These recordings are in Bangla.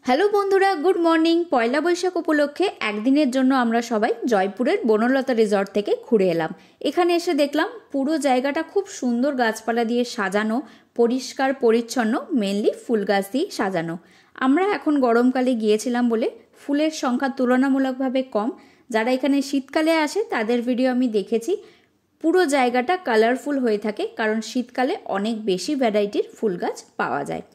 হ্যালো বন্ধুরা, গুড মর্নিং। পয়লা বৈশাখ উপলক্ষে একদিনের জন্য আমরা সবাই জয়পুরের বনলতা রিসর্ট থেকে ঘুরে এলাম। এখানে এসে দেখলাম পুরো জায়গাটা খুব সুন্দর গাছপালা দিয়ে সাজানো, পরিষ্কার পরিচ্ছন্ন, মেনলি ফুল গাছ দিয়ে সাজানো। আমরা এখন গরমকালে গিয়েছিলাম বলে ফুলের সংখ্যা তুলনামূলকভাবে কম। যারা এখানে শীতকালে আসে তাদের ভিডিও আমি দেখেছি। পুরো জায়গাটা কালারফুল হয়ে থাকে, কারণ শীতকালে অনেক বেশি ভ্যারাইটির ফুল গাছ পাওয়া যায়।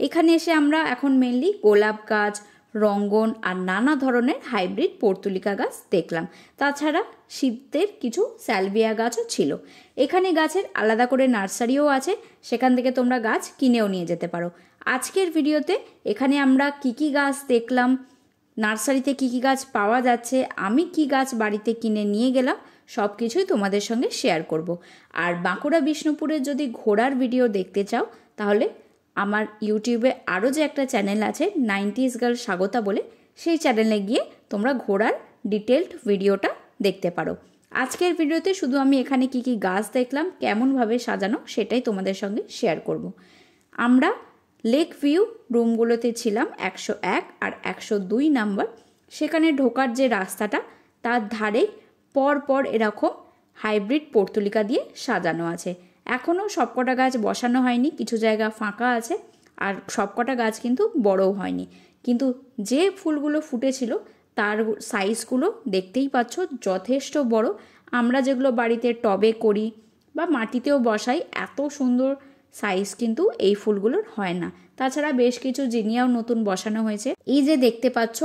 এখানে এসে আমরা এখন মেনলি গোলাপ গাছ, রঙ্গন আর নানা ধরনের হাইব্রিড পর্তুলিকা গাছ দেখলাম। তাছাড়া শীতের কিছু স্যালভিয়া গাছও ছিল। এখানে গাছের আলাদা করে নার্সারিও আছে, সেখান থেকে তোমরা গাছ কিনেও নিয়ে যেতে পারো। আজকের ভিডিওতে এখানে আমরা কি গাছ দেখলাম, নার্সারিতে কি গাছ পাওয়া যাচ্ছে, আমি কি গাছ বাড়িতে কিনে নিয়ে গেলাম, সব কিছুই তোমাদের সঙ্গে শেয়ার করব। আর বাঁকুড়া বিষ্ণুপুরের যদি ঘোরার ভিডিও দেখতে চাও তাহলে আমার ইউটিউবে আরও যে একটা চ্যানেল আছে 90s গার্ল স্বাগতা বলে, সেই চ্যানেলে গিয়ে তোমরা ঘোরার ডিটেলড ভিডিওটা দেখতে পারো। আজকের ভিডিওতে শুধু আমি এখানে কি গাছ দেখলাম, কেমনভাবে সাজানো, সেটাই তোমাদের সঙ্গে শেয়ার করব। আমরা লেক ভিউ রুমগুলোতে ছিলাম 101 আর 102 নাম্বার। সেখানে ঢোকার যে রাস্তাটা, তার ধারে পর এরকম হাইব্রিড পর্তুলিকা দিয়ে সাজানো আছে। এখনও সবকটা গাছ বসানো হয়নি, কিছু জায়গা ফাঁকা আছে, আর সবকটা গাছ কিন্তু বড়ও হয়নি। কিন্তু যে ফুলগুলো ফুটেছিল তার সাইজগুলো দেখতেই পাচ্ছ, যথেষ্ট বড়। আমরা যেগুলো বাড়িতে টবে করি বা মাটিতেও বসাই, এত সুন্দর সাইজ কিন্তু এই ফুলগুলোর হয় না। তাছাড়া বেশ কিছু জিনিয়াও নতুন বসানো হয়েছে। এই যে দেখতে পাচ্ছ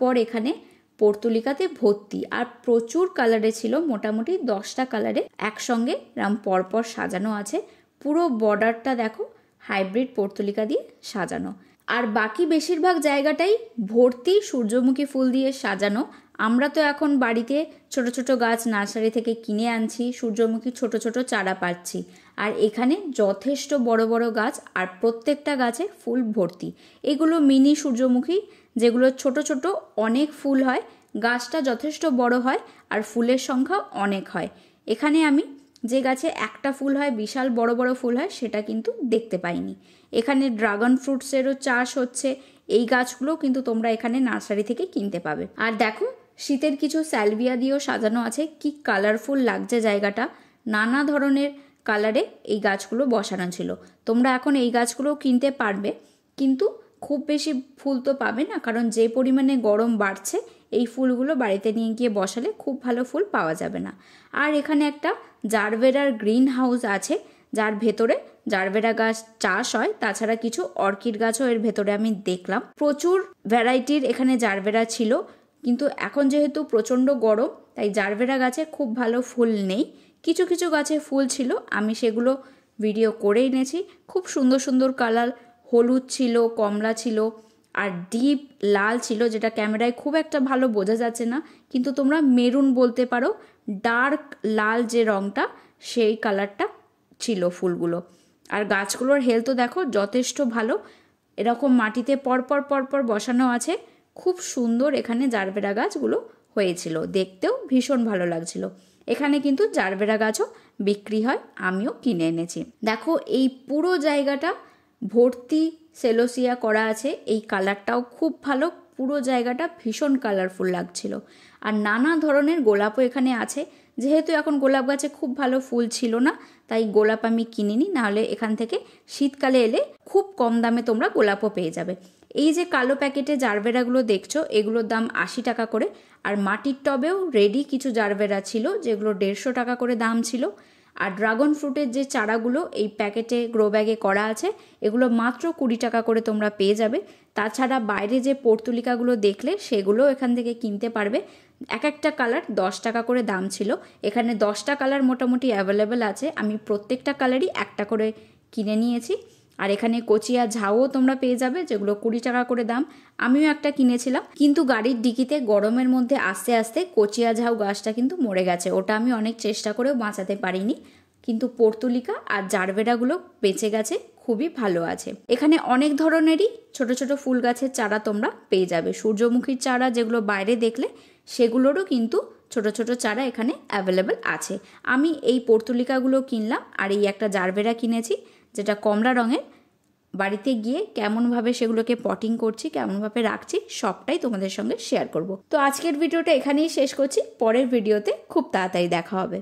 পর এখানে পর্তুলিকাতে ভর্তি, আর প্রচুর কালারে ছিল, মোটামুটি 10টা কালারে একসঙ্গে রাম পরপর সাজানো আছে। পুরো বর্ডারটা দেখো হাইব্রিড পর্তুলিকা দিয়ে সাজানো, আর বাকি বেশিরভাগ জায়গাটাই ভর্তি সূর্যমুখী ফুল দিয়ে সাজানো। আমরা তো এখন বাড়িতে ছোট ছোট গাছ নার্সারি থেকে কিনে আনছি, সূর্যমুখী ছোট ছোট চারা পাচ্ছি, আর এখানে যথেষ্ট বড় বড় গাছ, আর প্রত্যেকটা গাছে ফুল ভর্তি। এগুলো মিনি সূর্যমুখী, যেগুলো ছোট ছোট অনেক ফুল হয়, গাছটা যথেষ্ট বড় হয়, আর ফুলের সংখ্যা অনেক হয়। এখানে আমি যে গাছে একটা ফুল হয়, বিশাল বড় বড় ফুল হয়, সেটা কিন্তু দেখতে পাইনি। এখানে ড্রাগন ফ্রুটসেরও চাষ হচ্ছে। এই গাছগুলো কিন্তু তোমরা এখানে নার্সারি থেকে কিনতে পাবে। আর দেখো শীতের কিছু স্যালভিয়া দিয়েও সাজানো আছে, কি কালারফুল লাগছে জায়গাটা। নানা ধরনের কালারে এই গাছগুলো বসানো ছিল। তোমরা এখন এই গাছগুলো কিনতে পারবে, কিন্তু খুব বেশি ফুল তো পাবে না, কারণ যে পরিমাণে গরম বাড়ছে এই ফুলগুলো বাড়িতে নিয়ে গিয়ে বসালে খুব ভালো ফুল পাওয়া যাবে না। আর এখানে একটা জারবেরার গ্রিন হাউস আছে, যার ভেতরে জারবেরা গাছ চাষ হয়। তাছাড়া কিছু অর্কিড গাছও এর ভেতরে আমি দেখলাম। প্রচুর ভ্যারাইটির এখানে জারবেরা ছিল, কিন্তু এখন যেহেতু প্রচণ্ড গরম, তাই জারবেরা গাছে খুব ভালো ফুল নেই। কিছু কিছু গাছে ফুল ছিল, আমি সেগুলো ভিডিও করে এনেছি। খুব সুন্দর সুন্দর কালার, হলুদ ছিল, কমলা ছিল, আর ডিপ লাল ছিল, যেটা ক্যামেরায় খুব একটা ভালো বোঝা যাচ্ছে না, কিন্তু তোমরা মেরুন বলতে পারো। ডার্ক লাল যে রঙটা, সেই কালারটা ছিল ফুলগুলো। আর গাছগুলোর হেলথও দেখো যথেষ্ট ভালো। এরকম মাটিতে পরপর বসানো আছে। খুব সুন্দর এখানে জারবেরা গাছগুলো হয়েছিল, দেখতেও ভীষণ ভালো লাগছিল। এখানে কিন্তু জারবেরা গাছও বিক্রি হয়, আমিও কিনে এনেছি। দেখো এই পুরো জায়গাটা ভর্তি সেলোসিয়া করা আছে, এই কালারটাও খুব ভালো। পুরো জায়গাটা ভীষণ কালারফুল লাগছিল। আর নানা ধরনের গোলাপও এখানে আছে। যেহেতু এখন গোলাপ গাছে খুব ভালো ফুল ছিল না, তাই গোলাপ আমি কিনিনি, নাহলে এখান থেকে শীতকালে এলে খুব কম দামে তোমরা গোলাপও পেয়ে যাবে। এই যে কালো প্যাকেটে জারবেরাগুলো দেখছো, এগুলোর দাম 80 টাকা করে। আর মাটির টবেও রেডি কিছু জারবেরা ছিল, যেগুলো 150 টাকা করে দাম ছিল। আর ড্রাগন ফ্রুটের যে চারাগুলো এই প্যাকেটে গ্রো ব্যাগে করা আছে, এগুলো মাত্র 20 টাকা করে তোমরা পেয়ে যাবে। তাছাড়া বাইরে যে পর্তুলিকাগুলো দেখলে, সেগুলো এখান থেকে কিনতে পারবে। এক একটা কালার 10 টাকা করে দাম ছিল। এখানে 10টা কালার মোটামুটি অ্যাভেলেবেল আছে। আমি প্রত্যেকটা কালারই একটা করে কিনে নিয়েছি। আর এখানে কচিয়া ঝাউও তোমরা পেয়ে যাবে, যেগুলো 20 টাকা করে দাম। আমিও একটা কিনেছিলাম, কিন্তু গাড়ির ডিকিতে গরমের মধ্যে আস্তে আস্তে কচিয়া ঝাউ গাছটা কিন্তু মরে গেছে। ওটা আমি অনেক চেষ্টা করেও বাঁচাতে পারিনি, কিন্তু পর্তুলিকা আর জারবেরাগুলো বেঁচে গেছে, খুবই ভালো আছে। এখানে অনেক ধরনেরই ছোট ছোট ফুল গাছের চারা তোমরা পেয়ে যাবে। সূর্যমুখীর চারা যেগুলো বাইরে দেখলে, সেগুলোরও কিন্তু ছোট ছোট চারা এখানে অ্যাভেলেবেল আছে। আমি এই পর্তুলিকাগুলো কিনলাম, আর এই একটা জারবেরা কিনেছি, যেটা কমলা রঙের। বাড়িতে গিয়ে কেমনভাবে সেগুলোকে পটিং করছি, কেমনভাবে রাখছি, সবটাই তোমাদের সঙ্গে শেয়ার করব। তো আজকের ভিডিওটা এখানেই শেষ করছি, পরের ভিডিওতে খুব তাড়াতাড়ি দেখা হবে।